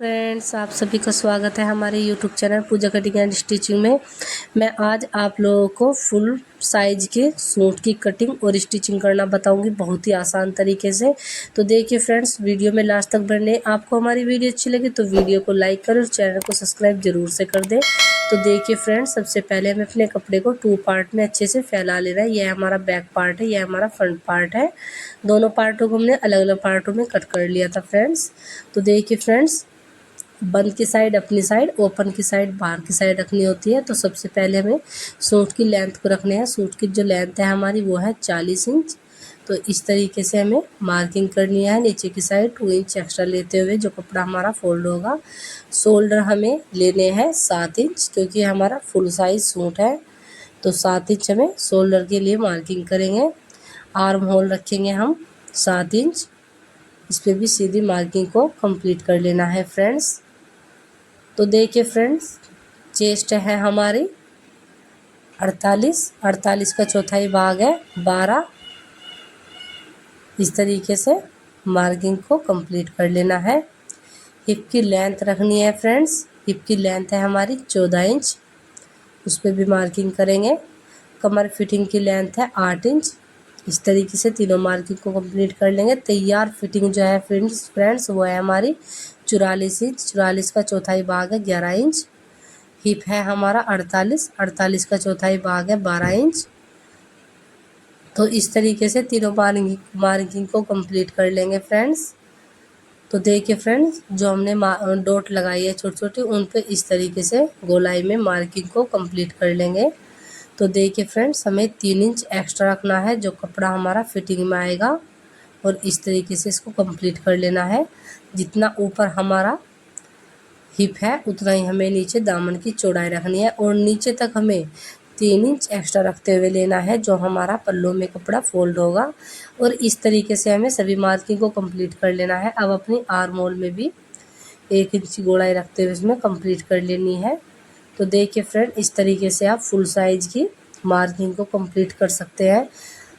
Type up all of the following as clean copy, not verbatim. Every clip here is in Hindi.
फ्रेंड्स, आप सभी का स्वागत है हमारे YouTube channel Pooja cutting and stitching में। मैं आज आप लोगों को फुल साइज के सूट की कटिंग और स्टिचिंग करना बताऊंगी बहुत ही आसान तरीके से। तो देखिए फ्रेंड्स, वीडियो में लास्ट तक बने। आपको हमारी वीडियो अच्छी लगी तो वीडियो को लाइक करें और चैनल को सब्सक्राइब जरूर से कर दें। तो देखिए फ्रेंड्स, सबसे पहले हमें अपने कपड़े को 2 पार्ट में अच्छे से फैला लेना है। यह हमारा बैक पार्ट है, यह हमारा फ्रंट पार्ट है। दोनों पार्टों को हमने अलग अलग पार्टों में कट कर लिया था फ्रेंड्स। तो देखिए फ्रेंड्स, बंद की साइड अपनी साइड, ओपन की साइड बाहर की साइड रखनी होती है। तो सबसे पहले हमें सूट की लेंथ को रखने हैं। सूट की जो लेंथ है हमारी वो है 40 इंच। तो इस तरीके से हमें मार्किंग करनी है। नीचे की साइड 2 इंच एक्स्ट्रा लेते हुए जो कपड़ा हमारा फोल्ड होगा। शोल्डर हमें लेने हैं 7 इंच, क्योंकि हमारा फुल साइज सूट है। तो 7 इंच हमें शोल्डर के लिए मार्किंग करेंगे। आर्म होल रखेंगे हम 7 इंच। इस पर भी सीधी मार्किंग को कंप्लीट कर लेना है फ्रेंड्स। तो देखिए फ्रेंड्स, चेस्ट है हमारी 48 का चौथाई भाग है 12। इस तरीके से मार्किंग को कंप्लीट कर लेना है। हिप की लेंथ रखनी है फ्रेंड्स। हिप की लेंथ है हमारी 14 इंच, उस पर भी मार्किंग करेंगे। कमर फिटिंग की लेंथ है 8 इंच। इस तरीके से तीनों मार्किंग को कंप्लीट कर लेंगे। तैयार फिटिंग जो है फ्रेंड्स वो है हमारी 44 इंच। 44 का चौथाई भाग है 11 इंच। हिप है हमारा 48 का चौथाई भाग है 12 इंच। तो इस तरीके से तीनों मार्किंग को कंप्लीट कर लेंगे फ्रेंड्स। तो देखिए फ्रेंड्स, जो हमने डॉट लगाई है छोटी छोटी, उन पे इस तरीके से गोलाई में मार्किंग को कंप्लीट कर लेंगे। तो देखिए फ्रेंड्स, हमें 3 इंच एक्स्ट्रा रखना है जो कपड़ा हमारा फिटिंग में आएगा, और इस तरीके से इसको कंप्लीट कर लेना है। जितना ऊपर हमारा हिप है उतना ही हमें नीचे दामन की चौड़ाई रखनी है, और नीचे तक हमें 3 इंच एक्स्ट्रा रखते हुए लेना है जो हमारा पल्लू में कपड़ा फोल्ड होगा। और इस तरीके से हमें सभी मार्किंग को कंप्लीट कर लेना है। अब अपनी आर्म होल में भी 1 इंच की गोलाई रखते हुए इसमें कंप्लीट कर लेनी है। तो देखिए फ्रेंड, इस तरीके से आप फुल साइज की मार्किंग को कंप्लीट कर सकते हैं।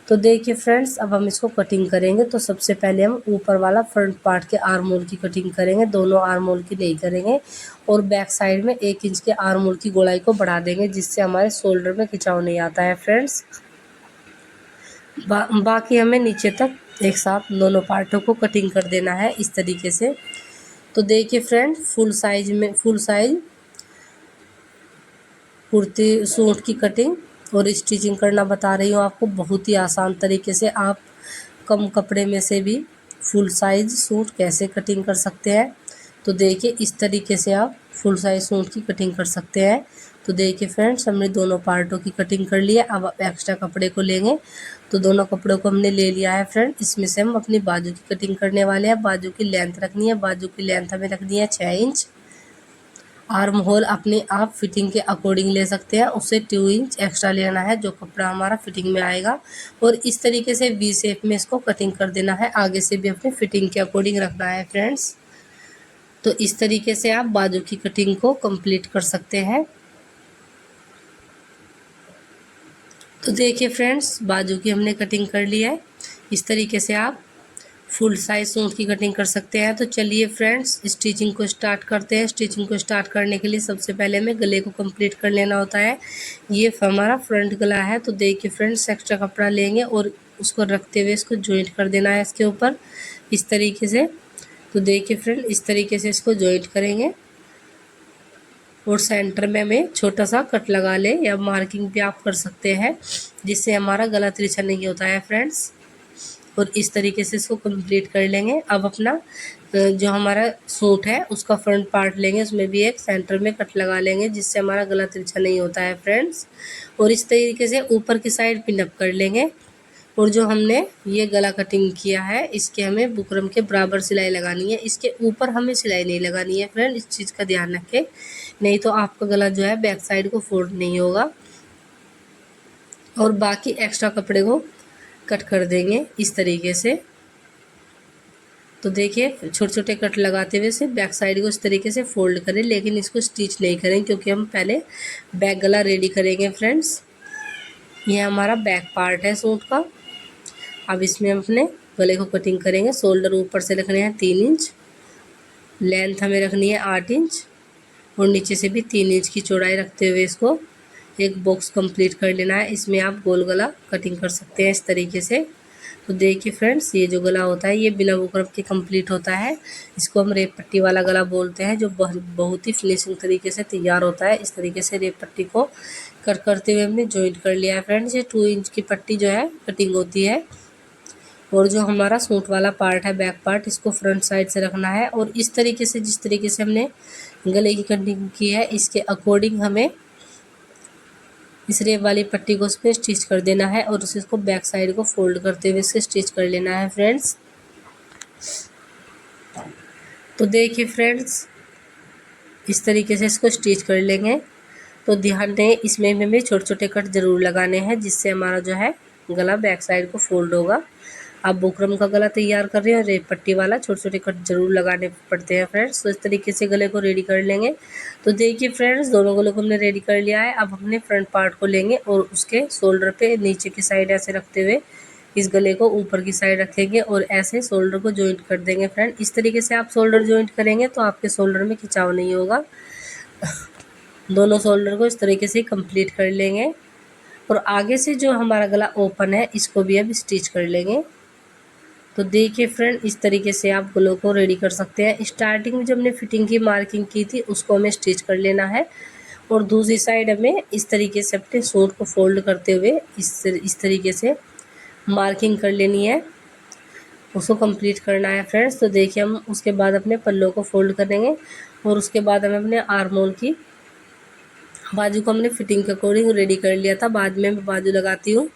तो देखिए फ्रेंड्स, अब हम इसको कटिंग करेंगे। तो सबसे पहले हम ऊपर वाला फ्रंट पार्ट के आर्म होल की कटिंग करेंगे। दोनों आर्म होल की नहीं करेंगे, और बैक साइड में 1 इंच के आर्म होल की गोलाई को बढ़ा देंगे, जिससे हमारे शोल्डर में खिंचाव नहीं आता है फ्रेंड्स। बाकी हमें नीचे तक एक साथ दोनों पार्टों को कटिंग कर देना है इस तरीके से। तो देखिए friend, full size kurti suit की कटिंग और स्टिचिंग करना बता रही हूँ आपको बहुत ही आसान तरीके से। आप कम कपड़े में से भी फुल साइज सूट कैसे कटिंग कर सकते हैं। तो देखिए, इस तरीके से आप फुल साइज सूट की कटिंग कर सकते हैं। तो देखिए फ्रेंड्स, हमने दोनों पार्टों की कटिंग कर लिया। अब आप एक्स्ट्रा कपड़े को लेंगे। तो दोनों कपड़ों को हमने ले लिया है फ्रेंड। इसमें से हम अपनी बाजू की कटिंग करने वाले हैं। बाजू की लेंथ रखनी है। बाजू की लेंथ हमें रखनी है 6 इंच। आर्म होल अपने आप फिटिंग के अकॉर्डिंग ले सकते हैं, उससे 2 इंच एक्स्ट्रा लेना है जो कपड़ा हमारा फिटिंग में आएगा। और इस तरीके से वी शेप में इसको कटिंग कर देना है। आगे से भी अपने फिटिंग के अकॉर्डिंग रखना है फ्रेंड्स। तो इस तरीके से आप बाजू की कटिंग को कंप्लीट कर सकते हैं। तो देखिए फ्रेंड्स, बाजू की हमने कटिंग कर ली है। इस तरीके से आप फुल साइज सूट की कटिंग कर सकते हैं। तो चलिए फ्रेंड्स, स्टिचिंग को स्टार्ट करते हैं। स्टिचिंग को स्टार्ट करने के लिए सबसे पहले हमें गले को कंप्लीट कर लेना होता है। ये हमारा फ्रंट गला है। तो देखिए फ्रेंड्स, एक्स्ट्रा कपड़ा लेंगे और उसको रखते हुए इसको जॉइंट कर देना है इसके ऊपर इस तरीके से। तो देखिए फ्रेंड, इस तरीके से इसको जॉइंट करेंगे, और सेंटर में हमें छोटा सा कट लगा ले, या मार्किंग भी आप कर सकते हैं, जिससे हमारा गला तिरछा नहीं होता है फ्रेंड्स। और इस तरीके से इसको कंप्लीट कर लेंगे। अब अपना जो हमारा सूट है उसका फ्रंट पार्ट लेंगे, उसमें भी एक सेंटर में कट लगा लेंगे, जिससे हमारा गला तिरछा नहीं होता है फ्रेंड्स। और इस तरीके से ऊपर की साइड पिन अप कर लेंगे। और जो हमने ये गला कटिंग किया है, इसके हमें बुकरम के बराबर सिलाई लगानी है। इसके ऊपर हमें सिलाई नहीं लगानी है फ्रेंड, इस चीज़ का ध्यान रखें, नहीं तो आपका गला जो है बैक साइड को फोल्ड नहीं होगा। और बाकी एक्स्ट्रा कपड़े को कट कर देंगे इस तरीके से। तो देखिए, छोटे छोटे कट लगाते हुए से बैक साइड को इस तरीके से फोल्ड करें, लेकिन इसको स्टिच नहीं करें, क्योंकि हम पहले बैक गला रेडी करेंगे फ्रेंड्स। ये हमारा बैक पार्ट है सूट का। अब इसमें हम अपने गले को कटिंग करेंगे। शोल्डर ऊपर से रखने हैं 3 इंच, लेंथ हमें रखनी है 8 इंच और नीचे से भी 3 इंच की चौड़ाई रखते हुए इसको एक बॉक्स कंप्लीट कर लेना है। इसमें आप गोल गला कटिंग कर सकते हैं इस तरीके से। तो देखिए फ्रेंड्स, ये जो गला होता है ये बिना बुकरम के कंप्लीट होता है। इसको हम रेप पट्टी वाला गला बोलते हैं, जो बहुत ही फिनिशिंग तरीके से तैयार होता है। इस तरीके से रेप पट्टी को कट करते हुए हमने जॉइंट कर लिया है फ्रेंड्स। ये 2 इंच की पट्टी जो है कटिंग होती है। और जो हमारा सूट वाला पार्ट है, बैक पार्ट, इसको फ्रंट साइड से रखना है। और इस तरीके से, जिस तरीके से हमने गले की कटिंग की है, इसके अकॉर्डिंग हमें इस रेप वाली पट्टी को उसमें स्टिच कर देना है और उसे इसको बैक साइड को फोल्ड करते हुए इसे स्टिच कर लेना है फ्रेंड्स। तो देखिए फ्रेंड्स, इस तरीके से इसको स्टिच कर लेंगे। तो ध्यान दें, इसमें हमें छोटे छोटे कट ज़रूर लगाने हैं, जिससे हमारा जो है गला बैक साइड को फोल्ड होगा। आप बुकरम का गला तैयार कर रहे हैं और रेप पट्टी वाला छोटे छोटे कट जरूर लगाने पड़ते हैं फ्रेंड्स। तो इस तरीके से गले को रेडी कर लेंगे। तो देखिए फ्रेंड्स, दोनों गले को हमने रेडी कर लिया है। अब हमने फ्रंट पार्ट को लेंगे और उसके शोल्डर पे नीचे की साइड ऐसे रखते हुए इस गले को ऊपर की साइड रखेंगे और ऐसे शोल्डर को जॉइंट कर देंगे फ्रेंड। इस तरीके से आप शोल्डर जॉइंट करेंगे तो आपके शोल्डर में खिंचाव नहीं होगा। दोनों शोल्डर को इस तरीके से कंप्लीट कर लेंगे और आगे से जो हमारा गला ओपन है इसको भी अब स्टिच कर लेंगे। तो देखिए फ्रेंड, इस तरीके से आप गलों को रेडी कर सकते हैं। स्टार्टिंग में जब हमने फिटिंग की मार्किंग की थी उसको हमें स्टिच कर लेना है और दूसरी साइड हमें इस तरीके से अपने सूट को फोल्ड करते हुए इस तरीके से मार्किंग कर लेनी है, उसको कंप्लीट करना है फ्रेंड्स। तो देखिए, हम उसके बाद अपने पल्लों को फोल्ड करेंगे और उसके बाद हमें अपने आर्म होल की बाजू को हमने फिटिंग के अकॉर्डिंग रेडी कर लिया था। बाद में मैं बाजू लगाती हूँ।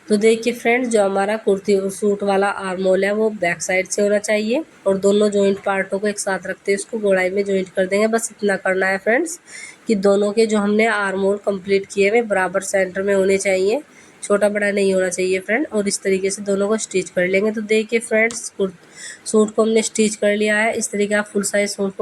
तो देखिए फ्रेंड्स, जो हमारा कुर्ती और सूट वाला आर्म होल है वो बैक साइड से होना चाहिए और दोनों जॉइंट पार्टों को एक साथ रखते हुए इसको गोलाई में जॉइंट कर देंगे। बस इतना करना है फ्रेंड्स कि दोनों के जो हमने आर्म होल कंप्लीट किए हुए बराबर सेंटर में होने चाहिए, छोटा बड़ा नहीं होना चाहिए फ्रेंड। और इस तरीके से दोनों को स्टिच कर लेंगे। तो देखिए फ्रेंड्स, सूट को हमने स्टिच कर लिया है। इस तरीके आप फुल साइज सूट को